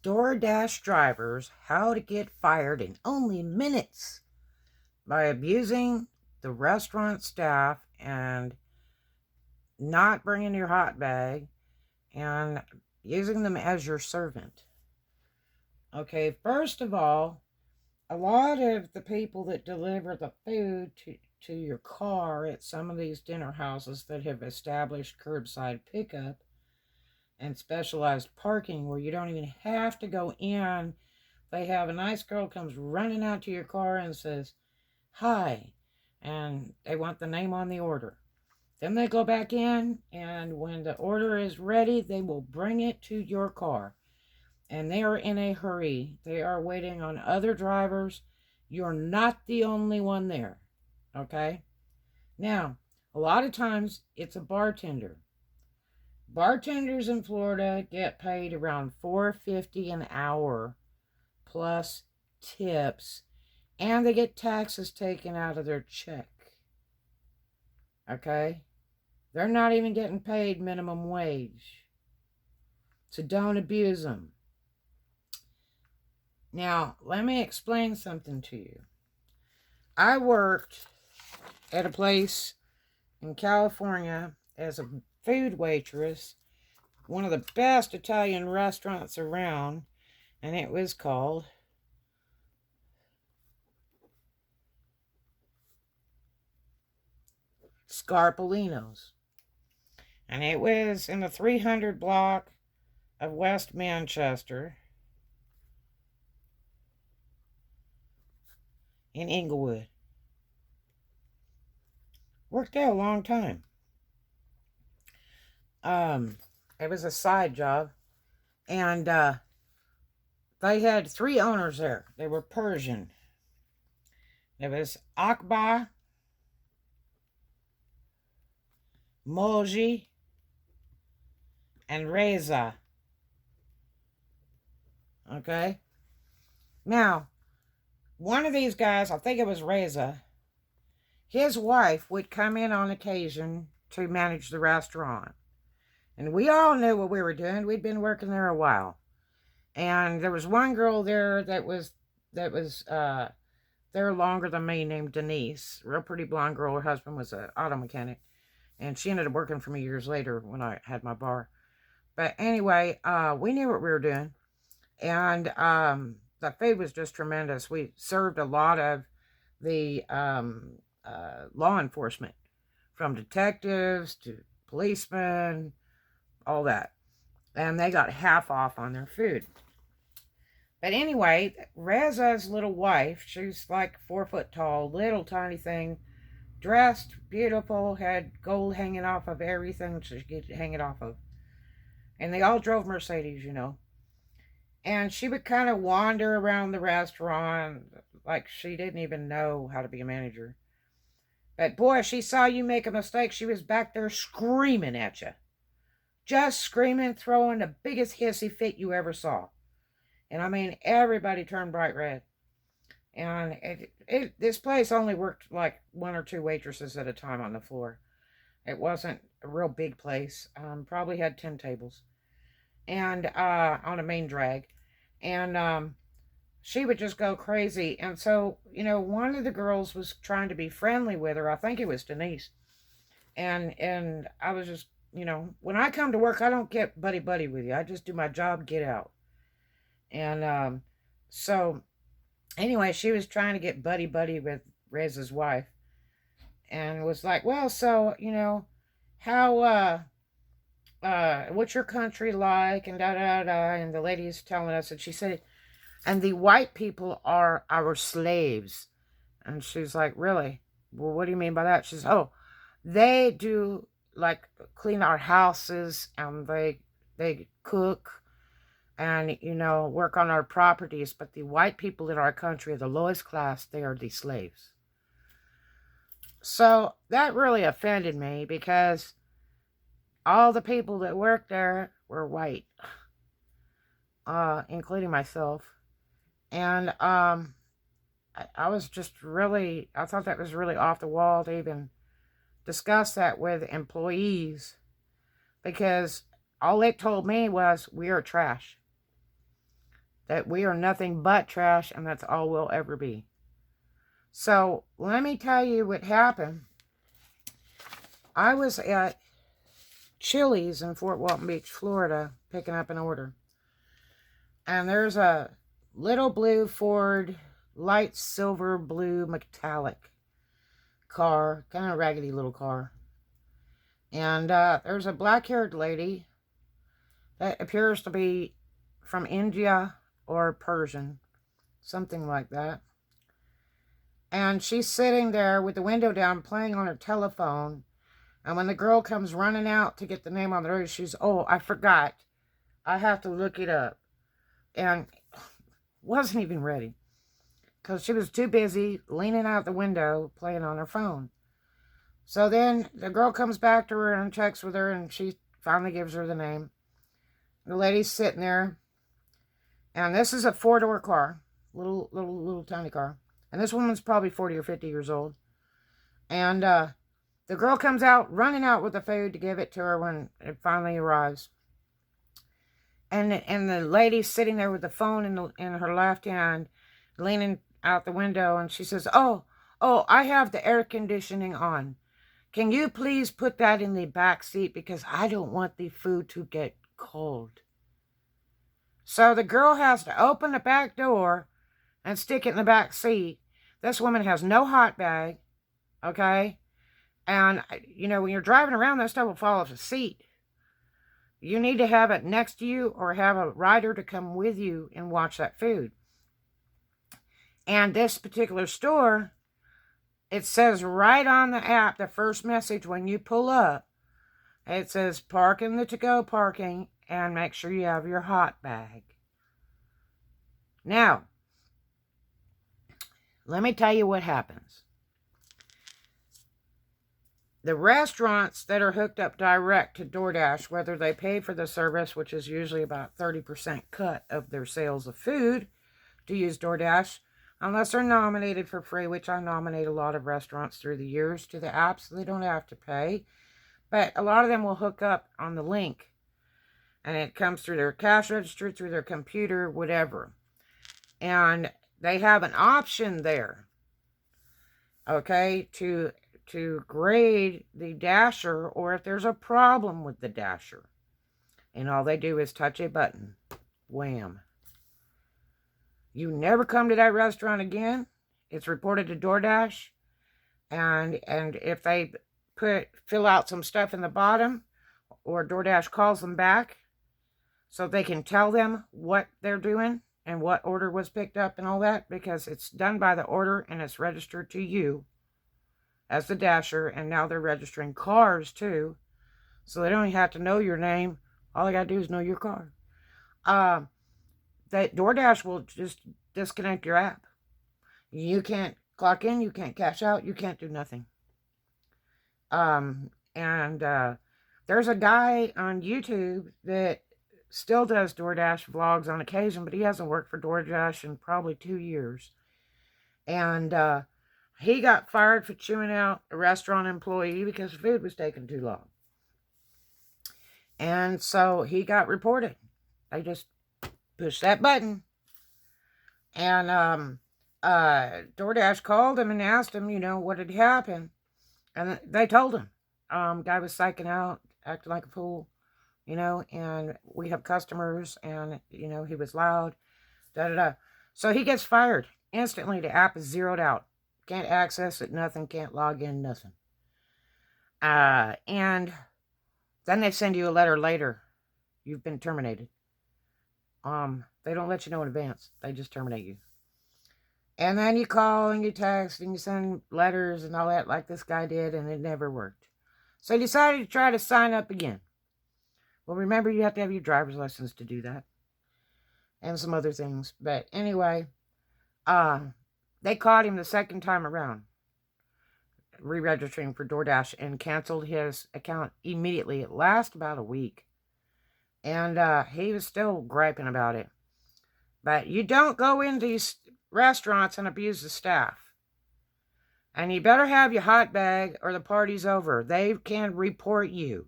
Doordash drivers how to get fired in only minutes by abusing the restaurant staff and not bringing your hot bag and using them as your servant. Okay, first of all, a lot of the people that deliver the food to your car at some of these dinner houses that have established curbside pickup and specialized parking where you don't even have to go in. They have a nice girl comes running out to your car and says, "Hi," and they want the name on the order. Then they go back in, and when the order is ready, they will bring it to your car. And they are in a hurry. They are waiting on other drivers. You're not the only one there. Okay? Now, a lot of times it's a bartender. Bartenders in Florida get paid around $4.50 an hour plus tips, and they get taxes taken out of their check. Okay? They're not even getting paid minimum wage. So don't abuse them. Now, let me explain something to you. I worked at a place in California as a food waitress, one of the best Italian restaurants around, and it was called Scarpolino's. And it was in the 300 block of West Manchester in Inglewood. Worked there a long time. It was a side job, and they had 3 owners there. They were Persian. There was Akbar, Moji, and Reza. Okay? Now, one of these guys, I think it was Reza, his wife would come in on occasion to manage the restaurant. And we all knew what we were doing. We'd been working there a while. And there was one girl there that was there longer than me, named Denise. Real pretty blonde girl. Her husband was an auto mechanic. And she ended up working for me years later when I had my bar. But anyway, we knew what we were doing. And the food was just tremendous. We served a lot of the law enforcement, from detectives to policemen, all that. And they got half off on their food. But anyway, Reza's little wife, she's like 4 foot tall, little tiny thing, dressed beautiful, had gold hanging off of everything she could hang it off of. And they all drove Mercedes, you know. And she would kind of wander around the restaurant like she didn't even know how to be a manager. But boy, she saw you make a mistake, she was back there screaming at you. Just screaming, throwing the biggest hissy fit you ever saw. And I mean, everybody turned bright red. And this place only worked like 1 or 2 waitresses at a time on the floor. It wasn't a real big place. Probably had 10 tables. And on a main drag. And she would just go crazy. And so, you know, one of the girls was trying to be friendly with her. I think it was Denise. And I was just, you know, when I come to work, I don't get buddy-buddy with you. I just do my job, get out. And so anyway, she was trying to get buddy-buddy with Reza's wife. And was like, well, so, you know, how, what's your country like? And da-da-da. And the lady's telling us, and she said, and the white people are our slaves. And she's like, really? Well, what do you mean by that? She's, oh, they do, like, clean our houses, and they cook, and, you know, work on our properties. But the white people in our country are the lowest class. They are the slaves. So that really offended me, because all the people that worked there were white, including myself. And I was just really, I thought that was really off the wall to even discuss that with employees, because all it told me was, we are trash. that we are nothing but trash, and that's all we'll ever be. So let me tell you what happened. I was at Chili's in Fort Walton Beach, Florida, picking up an order. And there's a little blue Ford, light silver blue metallic car, kind of raggedy little car. And there's a black-haired lady that appears to be from India or Persian, something like that. And she's sitting there with the window down playing on her telephone. And when the girl comes running out to get the name on the order, she's, oh, I forgot. I have to look it up. And wasn't even ready. Because she was too busy leaning out the window playing on her phone. So then the girl comes back to her and checks with her, and she finally gives her the name. The lady's sitting there. And this is a 4-door car. Little tiny car. And this woman's probably 40 or 50 years old. And the girl comes out, running out with the food to give it to her when it finally arrives. And the lady's sitting there with the phone in her left hand, leaning out the window, and she says, oh, I have the air conditioning on. Can you please put that in the back seat, because I don't want the food to get cold. So the girl has to open the back door and stick it in the back seat. This woman has no hot bag, okay? And, you know, when you're driving around, that stuff will fall off the seat. You need to have it next to you or have a rider to come with you and watch that food. And this particular store, it says right on the app, the first message when you pull up, it says park in the to-go parking and make sure you have your hot bag. Now, let me tell you what happens. The restaurants that are hooked up direct to Doordash, whether they pay for the service, which is usually about 30% cut of their sales of food to use Doordash, unless they're nominated for free, which I nominate a lot of restaurants through the years to the app, so they don't have to pay. But a lot of them will hook up on the link, and it comes through their cash register, through their computer, whatever. And they have an option there, okay, to grade the dasher, or if there's a problem with the dasher. And all they do is touch a button. Wham. You never come to that restaurant again. It's reported to Doordash. And if they fill out some stuff in the bottom, or Doordash calls them back, so they can tell them what they're doing and what order was picked up and all that, because it's done by the order and it's registered to you as the dasher, and now they're registering cars too, so they don't even have to know your name. All they got to do is know your car. That Doordash will just disconnect your app. You can't clock in, you can't cash out, you can't do nothing. There's a guy on YouTube that still does Doordash vlogs on occasion, but he hasn't worked for Doordash in probably 2 years. And he got fired for chewing out a restaurant employee because food was taking too long. And so he got reported. They just pushed that button. And Doordash called him and asked him, you know, what had happened. And they told him. Guy was psyching out, acting like a fool, you know, and we have customers, and, you know, he was loud, da-da-da. So he gets fired instantly. The app is zeroed out. Can't access it, nothing, can't log in, nothing. And then they send you a letter later. You've been terminated. They don't let you know in advance. They just terminate you. And then you call and you text and you send letters and all that like this guy did, and it never worked. So he decided to try to sign up again. Well, remember, you have to have your driver's license to do that. And some other things. But anyway, they caught him the second time around, re-registering for Doordash, and canceled his account immediately. It lasted about a week. And he was still griping about it. But you don't go in these restaurants and abuse the staff. And you better have your hot bag or the party's over. They can report you.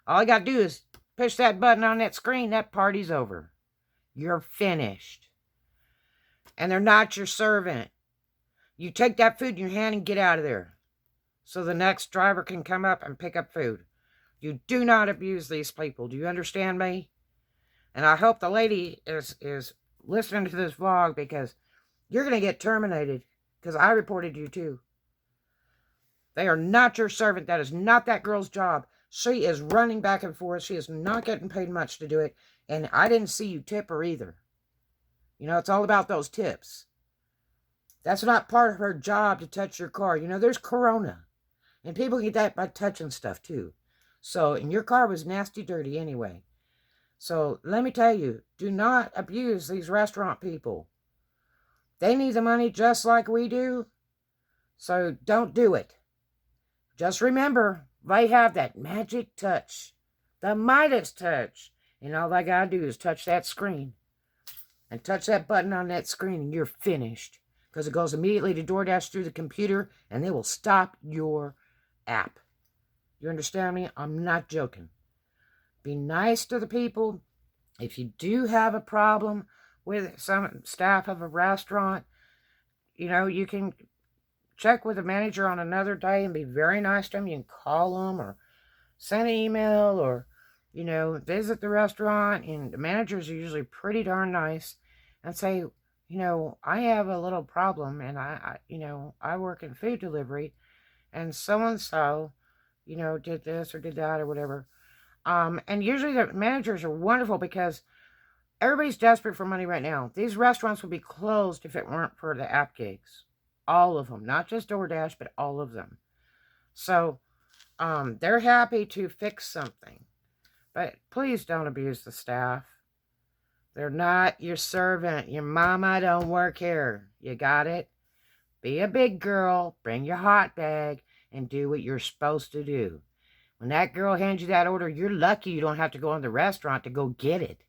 All you got to do is push that button on that screen, that party's over. You're finished. And they're not your servant. You take that food in your hand and get out of there, so the next driver can come up and pick up food. You do not abuse these people. Do you understand me? And I hope the lady is listening to this vlog, because you're going to get terminated, because I reported you too. They are not your servant. That is not that girl's job. She is running back and forth. She is not getting paid much to do it. And I didn't see you tip her either. You know, it's all about those tips. That's not part of her job to touch your car. You know, there's corona. And people get that by touching stuff too. So, and your car was nasty dirty anyway. So, let me tell you, do not abuse these restaurant people. They need the money just like we do. So, don't do it. Just remember, they have that magic touch. The Midas touch. And all they gotta do is touch that screen. And touch that button on that screen and you're finished. Because it goes immediately to Doordash through the computer and they will stop your app. You understand me? I'm not joking. Be nice to the people. If you do have a problem with some staff of a restaurant, you know, you can check with the manager on another day and be very nice to them. You can call them or send an email or, you know, visit the restaurant. And the managers are usually pretty darn nice and say, you know, I have a little problem and I work in food delivery and so, you know, did this or did that or whatever. And usually the managers are wonderful because everybody's desperate for money right now. These restaurants would be closed if it weren't for the app gigs. All of them. Not just DoorDash, but all of them. So, they're happy to fix something. But please don't abuse the staff. They're not your servant. Your mama don't work here. You got it? Be a big girl. Bring your hot bag. And do what you're supposed to do. When that girl hands you that order, you're lucky you don't have to go in the restaurant to go get it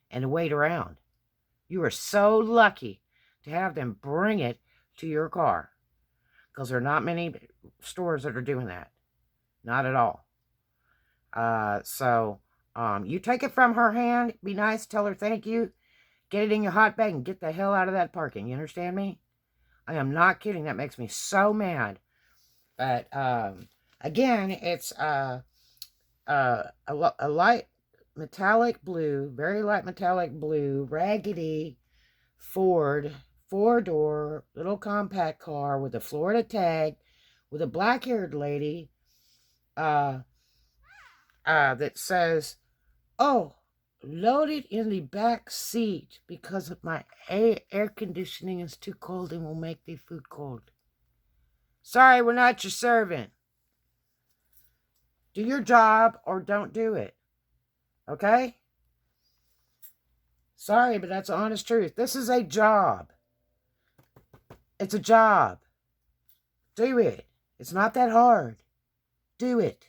and to wait around. You are so lucky to have them bring it to your car, because there are not many stores that are doing that. Not at all. So you take it from her hand, be nice, tell her thank you, get it in your hot bag, and get the hell out of that parking. You understand me? I am not kidding. That makes me so mad. But again, it's a light metallic blue, very light metallic blue, raggedy Ford 4-door little compact car with a Florida tag, with a black-haired lady that says, "Oh, loaded in the back seat because of my air conditioning is too cold and will make the food cold. Sorry, we're not your servant. Do your job or don't do it. Okay? Sorry, but that's the honest truth. This is a job. It's a job. Do it. It's not that hard. Do it.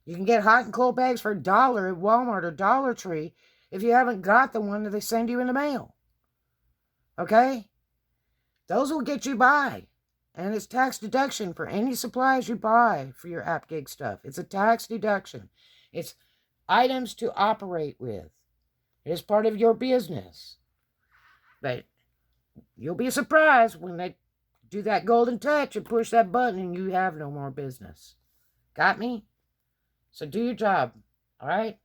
You can get hot and cold bags for $1 at Walmart or Dollar Tree if you haven't got the one that they send you in the mail. Okay? Those will get you by. And it's tax deduction for any supplies you buy for your app gig stuff. It's a tax deduction. It's items to operate with. It is part of your business. But you'll be surprised when they do that golden touch and push that button and you have no more business. Got me? So do your job. All right?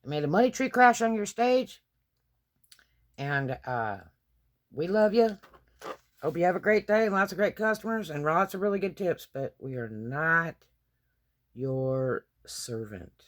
May the money tree crash on your stage. And we love you. Hope you have a great day and lots of great customers and lots of really good tips. But we are not your servant.